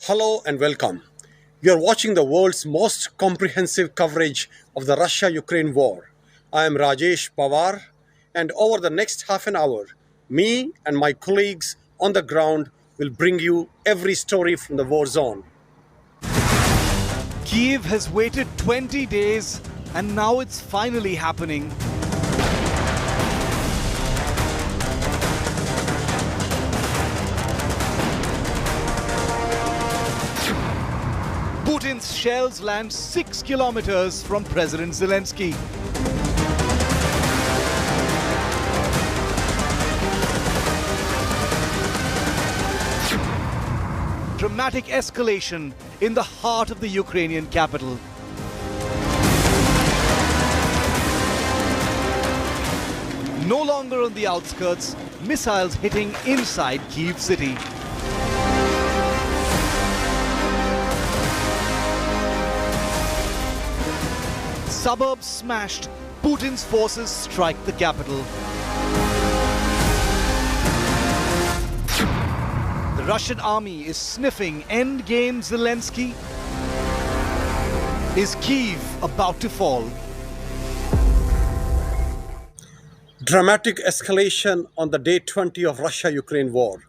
Hello and welcome. You are watching the world's most comprehensive coverage of the Russia-Ukraine war. I am Rajesh Pawar, and over the next half an hour, me and my colleagues on the ground will bring you every story from the war zone. Kyiv has waited 20 days and now it's finally happening. Putin's shells land 6 kilometers from President Zelensky. Dramatic escalation in the heart of the Ukrainian capital. No longer on the outskirts, missiles hitting inside Kyiv city. Suburbs smashed, Putin's forces strike the capital. The Russian army is sniffing endgame Zelensky. Is Kyiv about to fall? Dramatic escalation on the day 20 of Russia-Ukraine war.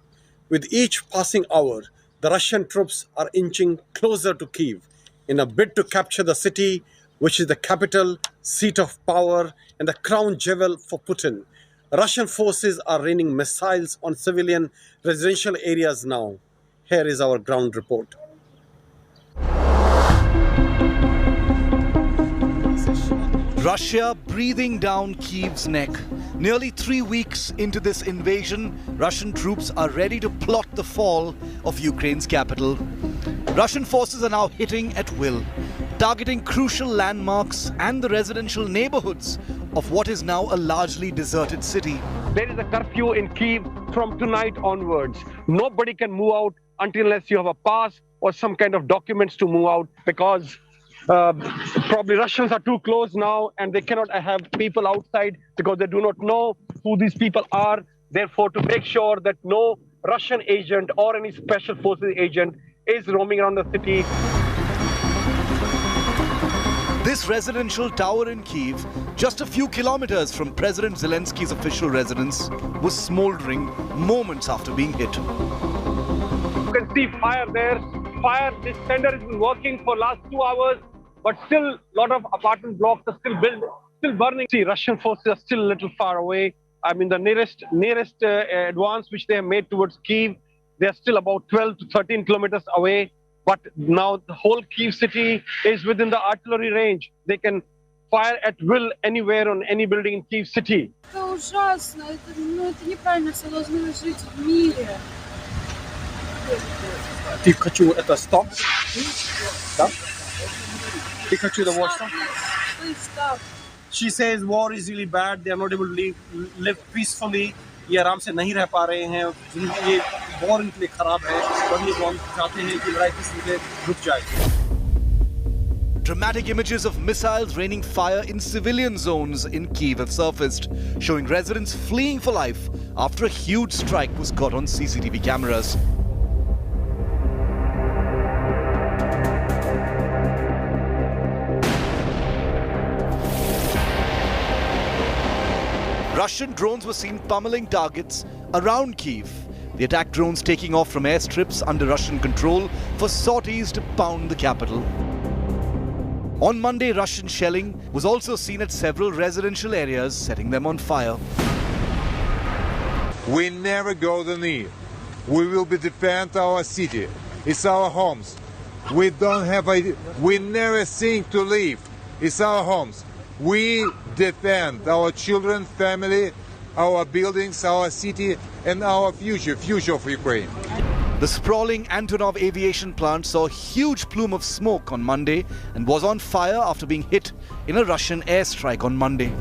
With each passing hour, the Russian troops are inching closer to Kyiv in a bid to capture the city, which is the capital, seat of power, and the crown jewel for Putin. Russian forces are raining missiles on civilian residential areas now. Here is our ground report. Russia breathing down Kyiv's neck. Nearly 3 weeks into this invasion, Russian troops are ready to plot the fall of Ukraine's capital. Russian forces are now hitting at will, targeting crucial landmarks and the residential neighborhoods of what is now a largely deserted city. There is a curfew in Kyiv from tonight onwards. Nobody can move out unless you have a pass or some kind of documents to move out, because probably Russians are too close now and they cannot have people outside because they do not know who these people are. Therefore, to make sure that no Russian agent or any special forces agent is roaming around the city. This residential tower in Kyiv, just a few kilometers from President Zelensky's official residence, was smoldering moments after being hit. You can see fire there. Fire, this tender has been working for last 2 hours, but still a lot of apartment blocks are still burning. See, Russian forces are still a little far away. I mean, the nearest advance which they have made towards Kyiv, they are still about 12 to 13 kilometers away. But now the whole Kyiv city is within the artillery range. They can fire at will anywhere on any building in Kyiv city. Это ужасно, это неправильно, все должны жить в мире. Ты хочу это stop? Да? Ты хочу the war stop? Please stop. She says war is really bad. They are not able to live peacefully. ये आराम से नहीं रह पा रहे हैं. ये war इनके लिए खराब है. और ये चाहते हैं कि लड़ाई किसी से रुक जाए. Dramatic images of missiles raining fire in civilian zones in Kyiv have surfaced, showing residents fleeing for life after a huge strike was caught on CCTV cameras. Russian drones were seen pummeling targets around Kyiv. The attack drones taking off from airstrips under Russian control for sorties to pound the capital. On Monday, Russian shelling was also seen at several residential areas, setting them on fire. We never go the knee. We will defend our city. It's our homes. We never think to leave. It's our homes. We defend our children, family, our buildings, our city, and our future of Ukraine. The sprawling Antonov aviation plant saw a huge plume of smoke on Monday and was on fire after being hit in a Russian airstrike on Monday.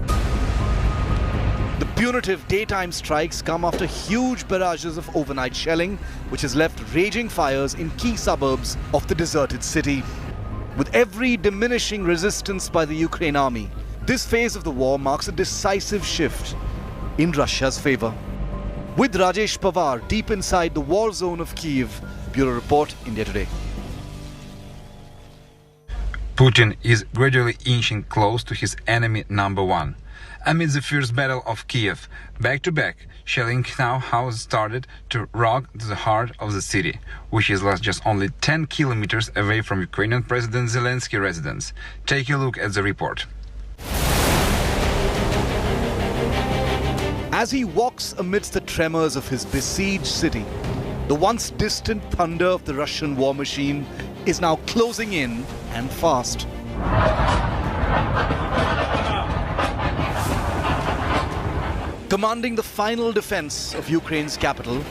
The punitive daytime strikes come after huge barrages of overnight shelling, which has left raging fires in key suburbs of the deserted city. With every diminishing resistance by the Ukraine army, this phase of the war marks a decisive shift in Russia's favor. With Rajesh Pawar deep inside the war zone of Kyiv, Bureau Report, India Today. Putin is gradually inching close to his enemy number one. Amid the fierce battle of Kyiv, back-to-back, shelling now has started to rock to the heart of the city, which is just only 10 kilometers away from Ukrainian President Zelensky's residence. Take a look at the report. As he walks amidst the tremors of his besieged city, the once distant thunder of the Russian war machine is now closing in and fast. Commanding the final defense of Ukraine's capital,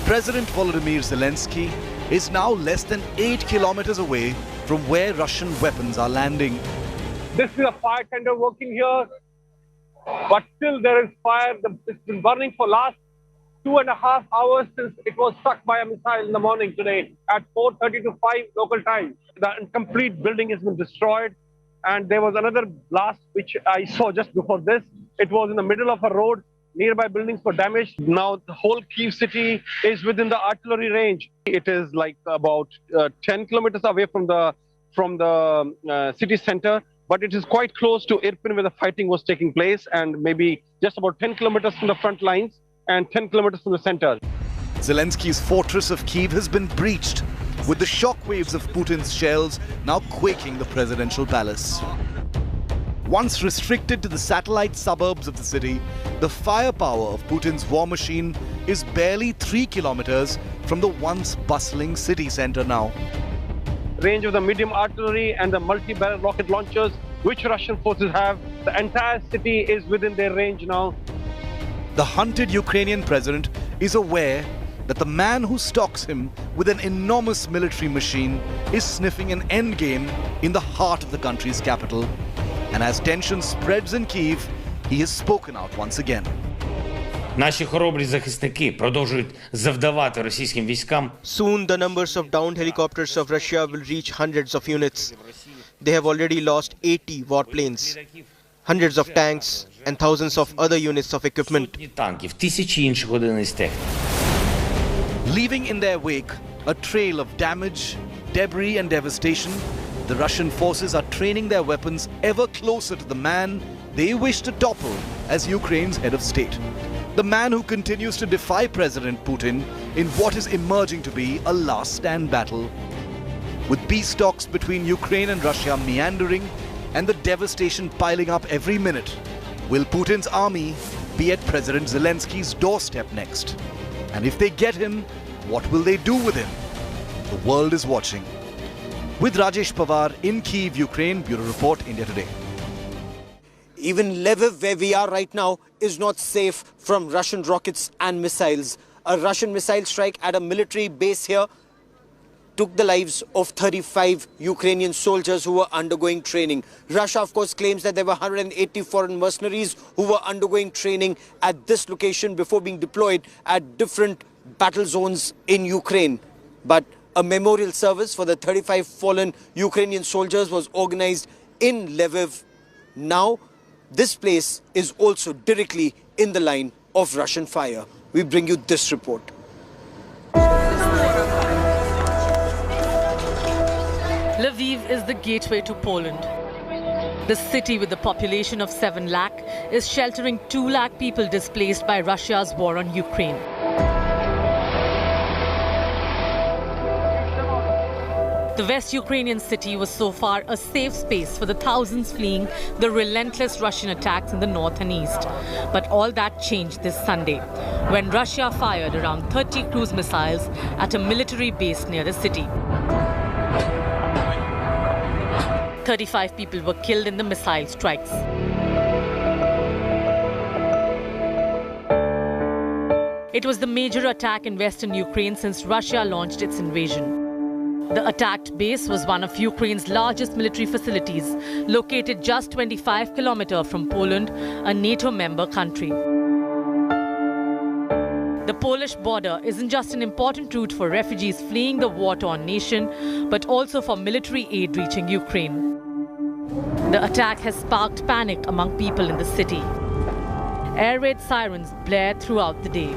President Volodymyr Zelensky is now less than 8 kilometers away from where Russian weapons are landing. This is a fire tender working here, but still there is fire. It's been burning for last 2.5 hours since it was struck by a missile in the morning today at 4:30 to 5 local time. The complete building has been destroyed, and there was another blast which I saw just before this. It was in the middle of a road. Nearby buildings were damaged. Now the whole Kyiv city is within the artillery range. It is like about 10 kilometers away from the city center, but it is quite close to Irpin where the fighting was taking place, and maybe just about 10 kilometers from the front lines and 10 kilometers from the center. Zelensky's fortress of Kyiv has been breached, with the shockwaves of Putin's shells now quaking the presidential palace. Once restricted to the satellite suburbs of the city, the firepower of Putin's war machine is barely 3 kilometers from the once bustling city center now. Range of the medium artillery and the multi-barrel rocket launchers which Russian forces have, the entire city is within their range now. The hunted Ukrainian president is aware that the man who stalks him with an enormous military machine is sniffing an endgame in the heart of the country's capital. And as tension spreads in Kyiv, he has spoken out once again. Наші хоробрі захисники продовжують завдавати російським військам. Soon the numbers of downed helicopters of Russia will reach hundreds of units. They have already lost 80 warplanes, hundreds of tanks and thousands of other units of equipment. Танків, тисячі інших одиниць техніки. Leaving in their wake a trail of damage, debris and devastation, the Russian forces are training their weapons ever closer to the man they wish to topple as Ukraine's head of state. The man who continues to defy President Putin in what is emerging to be a last stand battle. With peace talks between Ukraine and Russia meandering and the devastation piling up every minute, will Putin's army be at President Zelensky's doorstep next? And if they get him, what will they do with him? The world is watching. With Rajesh Pawar in Kyiv, Ukraine, Bureau Report, India Today. Even Lviv, where we are right now, is not safe from Russian rockets and missiles. A Russian missile strike at a military base here took the lives of 35 Ukrainian soldiers who were undergoing training. Russia, of course, claims that there were 180 foreign mercenaries who were undergoing training at this location before being deployed at different battle zones in Ukraine. But a memorial service for the 35 fallen Ukrainian soldiers was organized in Lviv. Now, this place is also directly in the line of Russian fire. We bring you this report. Lviv is the gateway to Poland. The city, with a population of 7 lakh, is sheltering 2 lakh people displaced by Russia's war on Ukraine. The West Ukrainian city was so far a safe space for the thousands fleeing the relentless Russian attacks in the north and east. But all that changed this Sunday, when Russia fired around 30 cruise missiles at a military base near the city. 35 people were killed in the missile strikes. It was the major attack in western Ukraine since Russia launched its invasion. The attacked base was one of Ukraine's largest military facilities, located just 25 kilometers from Poland, a NATO member country. The Polish border isn't just an important route for refugees fleeing the war-torn nation, but also for military aid reaching Ukraine. The attack has sparked panic among people in the city. Air raid sirens blared throughout the day.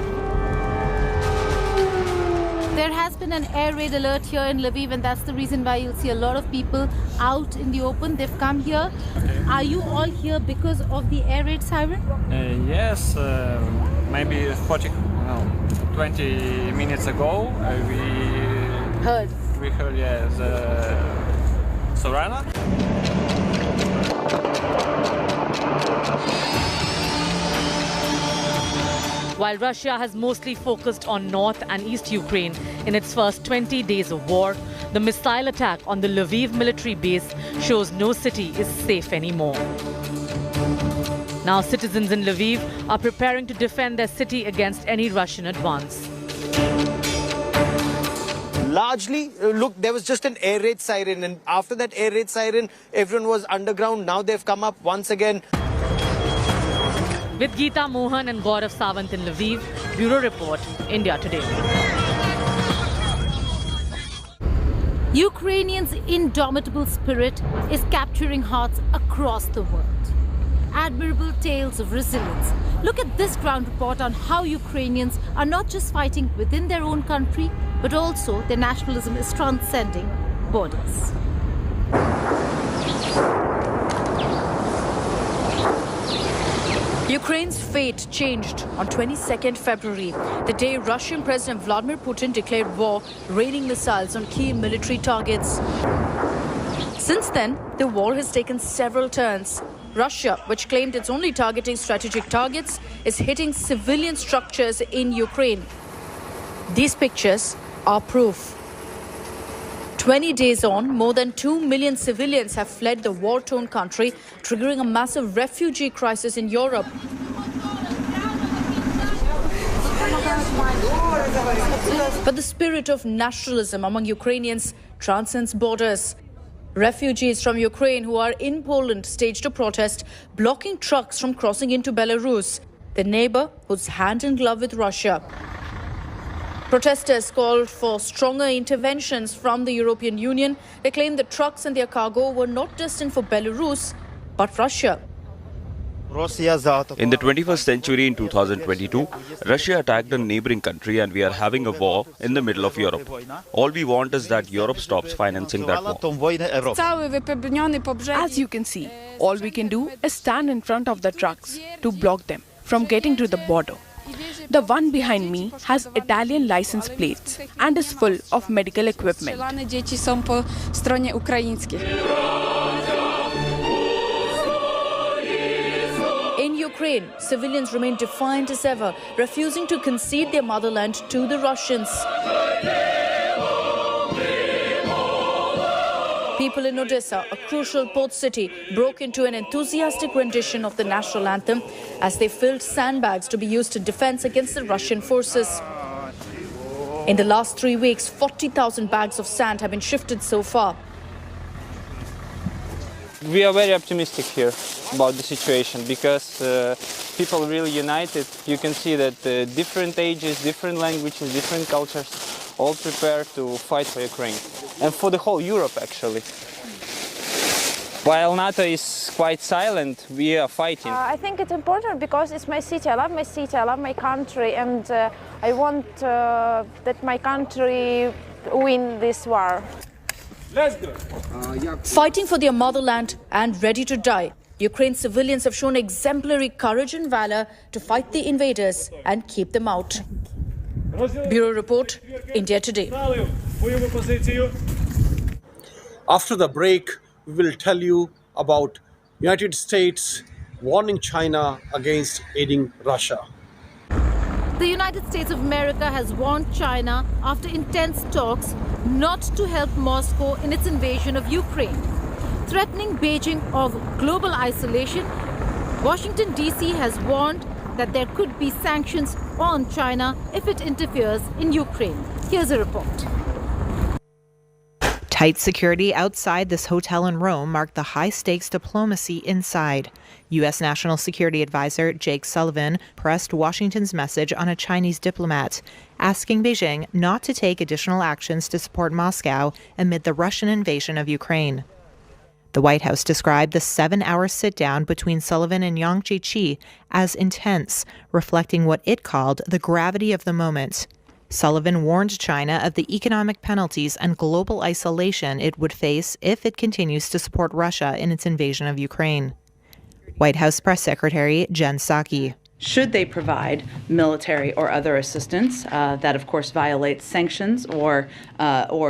There has been an air raid alert here in Lviv, and that's the reason why you'll see a lot of people out in the open. They've come here. Are you all here because of the air raid siren? Yes, maybe 20 minutes ago we heard, yeah, the Sorana. While Russia has mostly focused on North and East Ukraine in its first 20 days of war, the missile attack on the Lviv military base shows no city is safe anymore. Now citizens in Lviv are preparing to defend their city against any Russian advance. Largely, look, there was just an air raid siren, and after that air raid siren, everyone was underground. Now they've come up once again. With Geeta Mohan and Gaurav Sawant in Lviv, Bureau Report, India Today. Ukrainians' indomitable spirit is capturing hearts across the world. Admirable tales of resilience. Look at this ground report on how Ukrainians are not just fighting within their own country, but also their nationalism is transcending borders. Ukraine's fate changed on 22nd February, the day Russian President Vladimir Putin declared war, raining missiles on key military targets. Since then, the war has taken several turns. Russia, which claimed it's only targeting strategic targets, is hitting civilian structures in Ukraine. These pictures are proof. 20 days on, more than 2 million civilians have fled the war-torn country, triggering a massive refugee crisis in Europe. But the spirit of nationalism among Ukrainians transcends borders. Refugees from Ukraine who are in Poland staged a protest, blocking trucks from crossing into Belarus, the neighbor who's hand in glove with Russia. Protesters called for stronger interventions from the European Union. They claimed the trucks and their cargo were not destined for Belarus, but Russia. In the 21st century, in 2022, Russia attacked a neighboring country and we are having a war in the middle of Europe. All we want is that Europe stops financing that war. As you can see, all we can do is stand in front of the trucks to block them from getting to the border. The one behind me has Italian license plates and is full of medical equipment. In Ukraine, civilians remain defiant as ever, refusing to concede their motherland to the Russians. People in Odessa, a crucial port city, broke into an enthusiastic rendition of the national anthem as they filled sandbags to be used in defense against the Russian forces. In the last 3 weeks, 40,000 bags of sand have been shifted so far. We are very optimistic here about the situation because people are really united. You can see that different ages, different languages, different cultures all prepare to fight for Ukraine and for the whole Europe actually. While NATO is quite silent, we are fighting. I think it's important because it's my city. I love my city, I love my country, and I want that my country win this war. Let's go. Fighting for their motherland and ready to die, Ukraine's civilians have shown exemplary courage and valor to fight the invaders and keep them out. Bureau Report, India Today. After the break, we will tell you about United States warning China against aiding Russia. The United States of America has warned China after intense talks not to help Moscow in its invasion of Ukraine. Threatening Beijing of global isolation, Washington, D.C. has warned that there could be sanctions on China if it interferes in Ukraine. Here's a report. Tight security outside this hotel in Rome marked the high-stakes diplomacy inside. U.S. National Security Advisor Jake Sullivan pressed Washington's message on a Chinese diplomat, asking Beijing not to take additional actions to support Moscow amid the Russian invasion of Ukraine. The White House described the 7-hour sit-down between Sullivan and Yang Jiechi as intense, reflecting what it called the gravity of the moment. Sullivan warned China of the economic penalties and global isolation it would face if it continues to support Russia in its invasion of Ukraine. White House Press Secretary Jen Psaki. Should they provide military or other assistance that, of course, violates sanctions or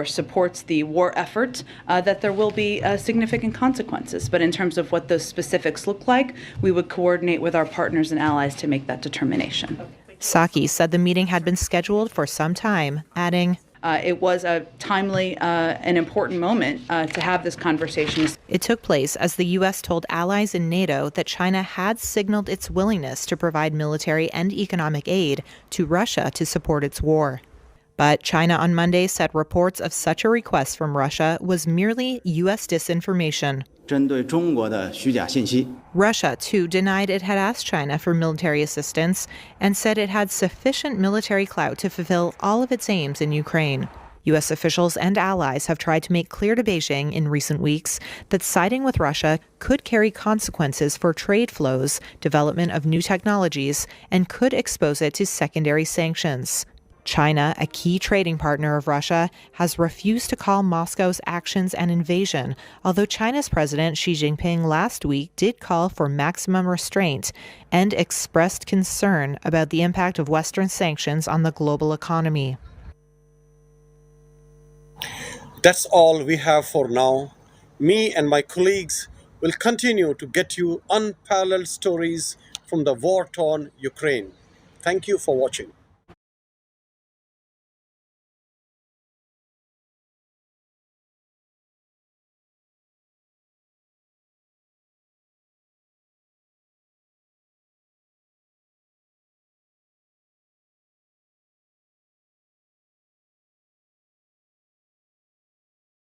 supports the war effort, that there will be significant consequences. But in terms of what those specifics look like, we would coordinate with our partners and allies to make that determination. Psaki said the meeting had been scheduled for some time, adding, it was a timely and important moment to have this conversation. It took place as the U.S. told allies in NATO that China had signaled its willingness to provide military and economic aid to Russia to support its war. But China on Monday said reports of such a request from Russia was merely U.S. disinformation. Russia, too, denied it had asked China for military assistance and said it had sufficient military clout to fulfill all of its aims in Ukraine. U.S. officials and allies have tried to make clear to Beijing in recent weeks that siding with Russia could carry consequences for trade flows, development of new technologies, and could expose it to secondary sanctions. China, a key trading partner of Russia, has refused to call Moscow's actions an invasion, although China's President Xi Jinping last week did call for maximum restraint and expressed concern about the impact of Western sanctions on the global economy. That's all we have for now. Me and my colleagues will continue to get you unparalleled stories from the war-torn Ukraine. Thank you for watching.